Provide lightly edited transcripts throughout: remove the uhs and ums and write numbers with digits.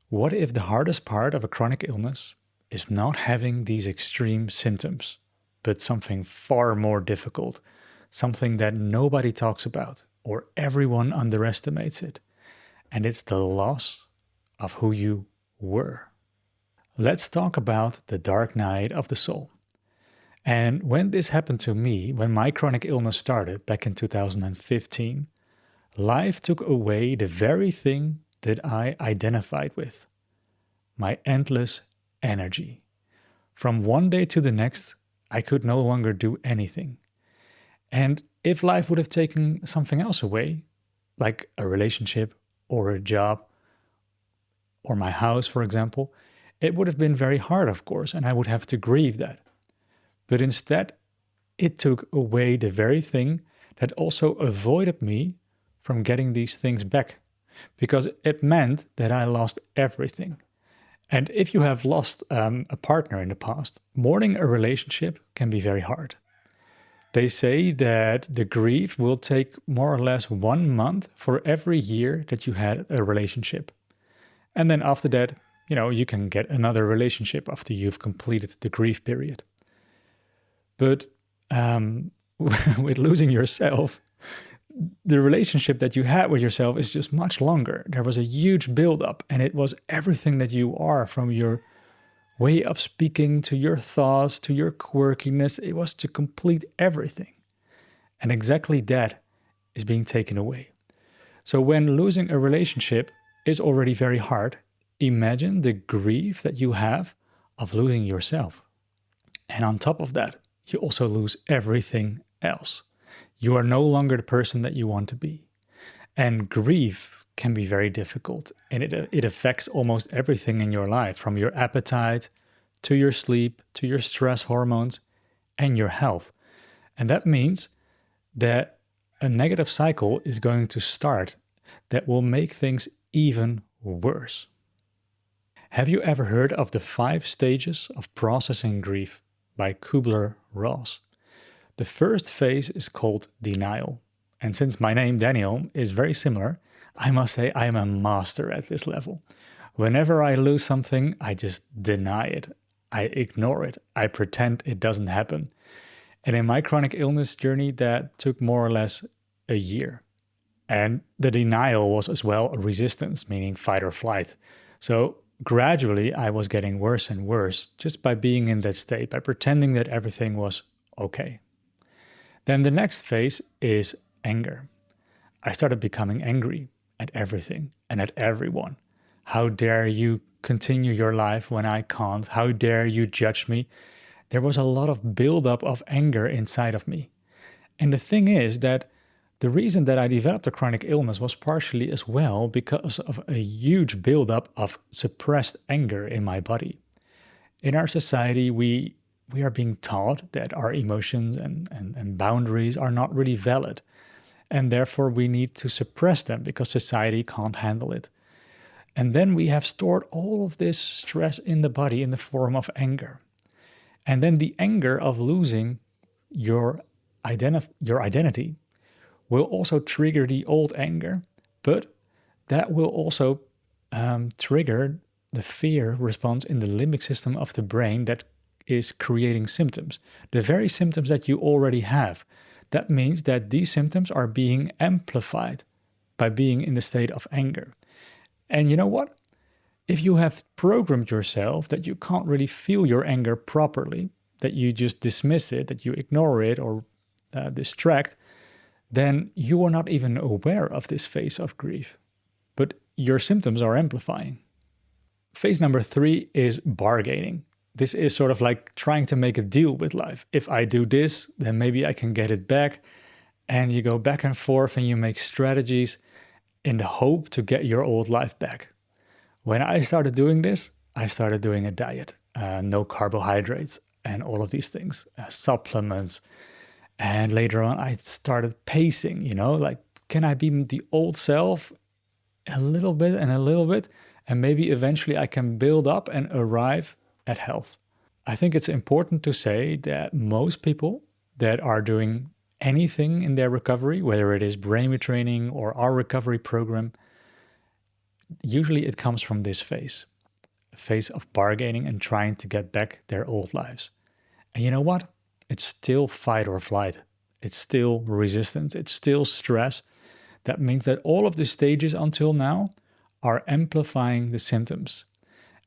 What if the hardest part of a chronic illness is not having these extreme symptoms, but something far more difficult, something that nobody talks about or everyone underestimates it, and it's the loss of who you were? Let's talk about the dark night of the soul. And when this happened to me, when my chronic illness started back in 2015, life took away the very thing that I identified with: my endless energy. From one day to the next, I could no longer do anything. And if life would have taken something else away, like a relationship or a job or my house, for example, it would have been very hard, of course, and I would have to grieve that. But instead, it took away the very thing that also avoided me from getting these things back, because it meant that I lost everything. And if you have lost a partner in the past, mourning a relationship can be very hard. They say that the grief will take more or less 1 month for every year that you had a relationship. And then after that, you can get another relationship after you've completed the grief period. But with losing yourself, the relationship that you had with yourself is just much longer. There was a huge buildup, and it was everything that you are, from your way of speaking to your thoughts to your quirkiness. It was to complete everything. And exactly that is being taken away. So when losing a relationship is already very hard, imagine the grief that you have of losing yourself. And on top of that, you also lose everything else. You are no longer the person that you want to be. And grief can be very difficult, and it affects almost everything in your life, from your appetite to your sleep to your stress hormones and your health. And that means that a negative cycle is going to start that will make things even worse. Have you ever heard of the 5 stages of processing grief by Kubler-Ross? The first phase is called denial. And since my name, Daniel, is very similar, I must say I am a master at this level. Whenever I lose something, I just deny it. I ignore it. I pretend it doesn't happen. And in my chronic illness journey, that took more or less a year. And the denial was as well a resistance, meaning fight or flight. So gradually, I was getting worse and worse just by being in that state, by pretending that everything was okay. Then the next phase is anger. I started becoming angry at everything and at everyone. How dare you continue your life when I can't? How dare you judge me? There was a lot of buildup of anger inside of me. And the thing is that the reason that I developed a chronic illness was partially as well because of a huge buildup of suppressed anger in my body. In our society, we are being taught that our emotions and boundaries are not really valid. And therefore, we need to suppress them because society can't handle it. And then we have stored all of this stress in the body in the form of anger. And then the anger of losing your identity will also trigger the old anger, but that will also trigger the fear response in the limbic system of the brain that is creating symptoms, the very symptoms that you already have. That means that these symptoms are being amplified by being in the state of anger. And you know what? If you have programmed yourself that you can't really feel your anger properly, that you just dismiss it, that you ignore it or distract, then you are not even aware of this phase of grief. But your symptoms are amplifying. Phase number 3 is bargaining. This is sort of like trying to make a deal with life. If I do this, then maybe I can get it back. And you go back and forth and you make strategies in the hope to get your old life back. When I started doing this, I started doing a diet, no carbohydrates and all of these things, supplements. And later on, I started pacing, like, can I be the old self a little bit and a little bit? And maybe eventually I can build up and arrive at health. I think it's important to say that most people that are doing anything in their recovery, whether it is brain retraining or our recovery program, usually it comes from this phase, a phase of bargaining and trying to get back their old lives. And you know what? It's still fight or flight. It's still resistance. It's still stress. That means that all of the stages until now are amplifying the symptoms.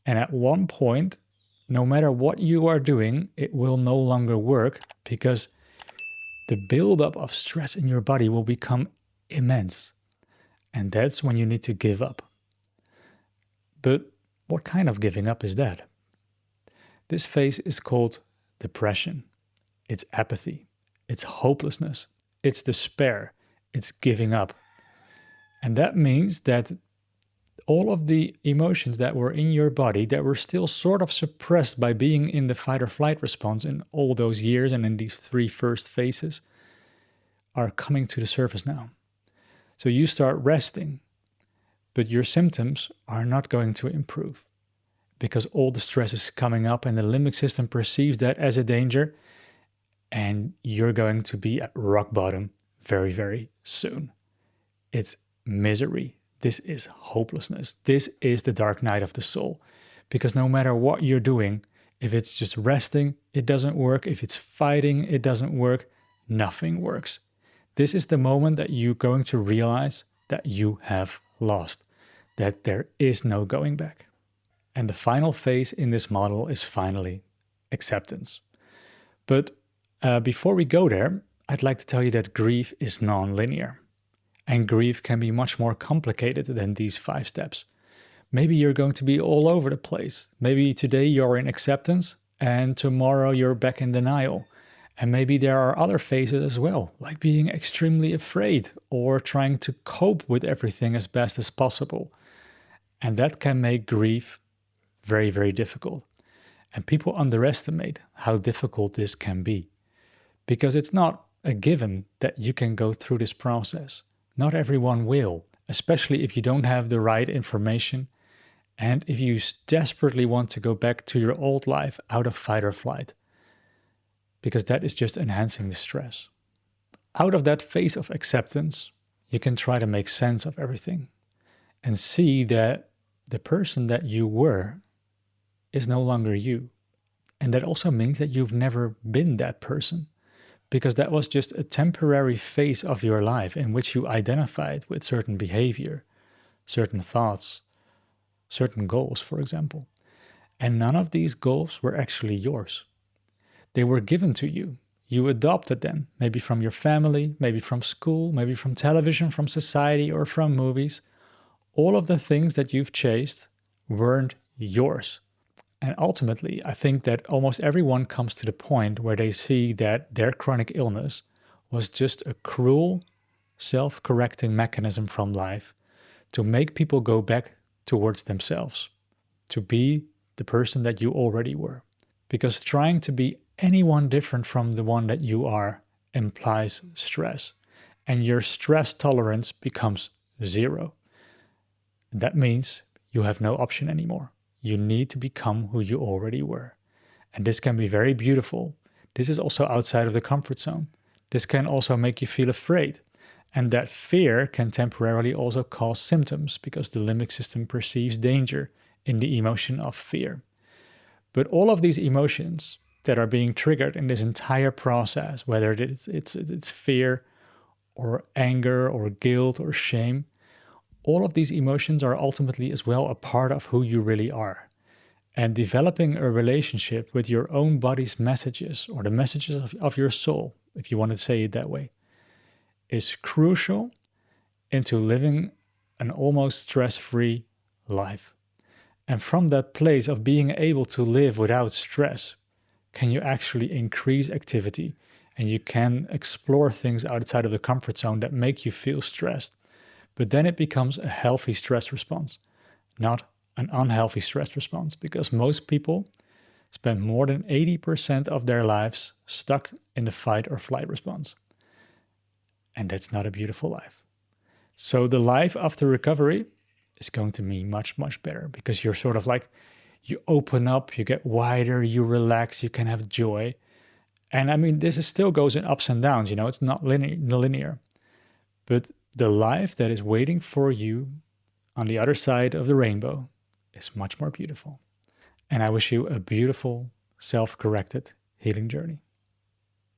And at one point, no matter what you are doing, it will no longer work because the buildup of stress in your body will become immense. And that's when you need to give up. But what kind of giving up is that? This phase is called depression. It's apathy. It's hopelessness. It's despair. It's giving up. And that means that all of the emotions that were in your body that were still sort of suppressed by being in the fight or flight response in all those years and in these 3 first phases are coming to the surface now. So you start resting, but your symptoms are not going to improve because all the stress is coming up and the limbic system perceives that as a danger, and you're going to be at rock bottom very, very soon. It's misery. This is hopelessness. This is the dark night of the soul. Because no matter what you're doing, if it's just resting, it doesn't work. If it's fighting, it doesn't work. Nothing works. This is the moment that you're going to realize that you have lost, that there is no going back. And the final phase in this model is finally acceptance. But before we go there, I'd like to tell you that grief is non-linear. And grief can be much more complicated than these 5 steps. Maybe you're going to be all over the place. Maybe today you're in acceptance and tomorrow you're back in denial. And maybe there are other phases as well, like being extremely afraid or trying to cope with everything as best as possible. And that can make grief very, very difficult. And people underestimate how difficult this can be because it's not a given that you can go through this process. Not everyone will, especially if you don't have the right information and if you desperately want to go back to your old life out of fight or flight, because that is just enhancing the stress. Out of that phase of acceptance, you can try to make sense of everything and see that the person that you were is no longer you. And that also means that you've never been that person, because that was just a temporary phase of your life in which you identified with certain behavior, certain thoughts, certain goals, for example. And none of these goals were actually yours. They were given to you. You adopted them, maybe from your family, maybe from school, maybe from television, from society, or from movies. All of the things that you've chased weren't yours. And ultimately, I think that almost everyone comes to the point where they see that their chronic illness was just a cruel, self-correcting mechanism from life to make people go back towards themselves, to be the person that you already were. Because trying to be anyone different from the one that you are implies stress, and your stress tolerance becomes 0. That means you have no option anymore. You need to become who you already were. And this can be very beautiful. This is also outside of the comfort zone. This can also make you feel afraid. And that fear can temporarily also cause symptoms because the limbic system perceives danger in the emotion of fear. But all of these emotions that are being triggered in this entire process, whether it's fear or anger or guilt or shame, all of these emotions are ultimately as well a part of who you really are. And developing a relationship with your own body's messages, or the messages of your soul, if you want to say it that way, is crucial into living an almost stress-free life. And from that place of being able to live without stress, can you actually increase activity, and you can explore things outside of the comfort zone that make you feel stressed. But then it becomes a healthy stress response, not an unhealthy stress response, because most people spend more than 80% of their lives stuck in the fight or flight response. And that's not a beautiful life. So the life after recovery is going to be much, much better, because you're sort of like, you open up, you get wider, you relax, you can have joy. And I mean, still goes in ups and downs, it's not linear. But the life that is waiting for you on the other side of the rainbow is much more beautiful. And I wish you a beautiful, self-corrected healing journey.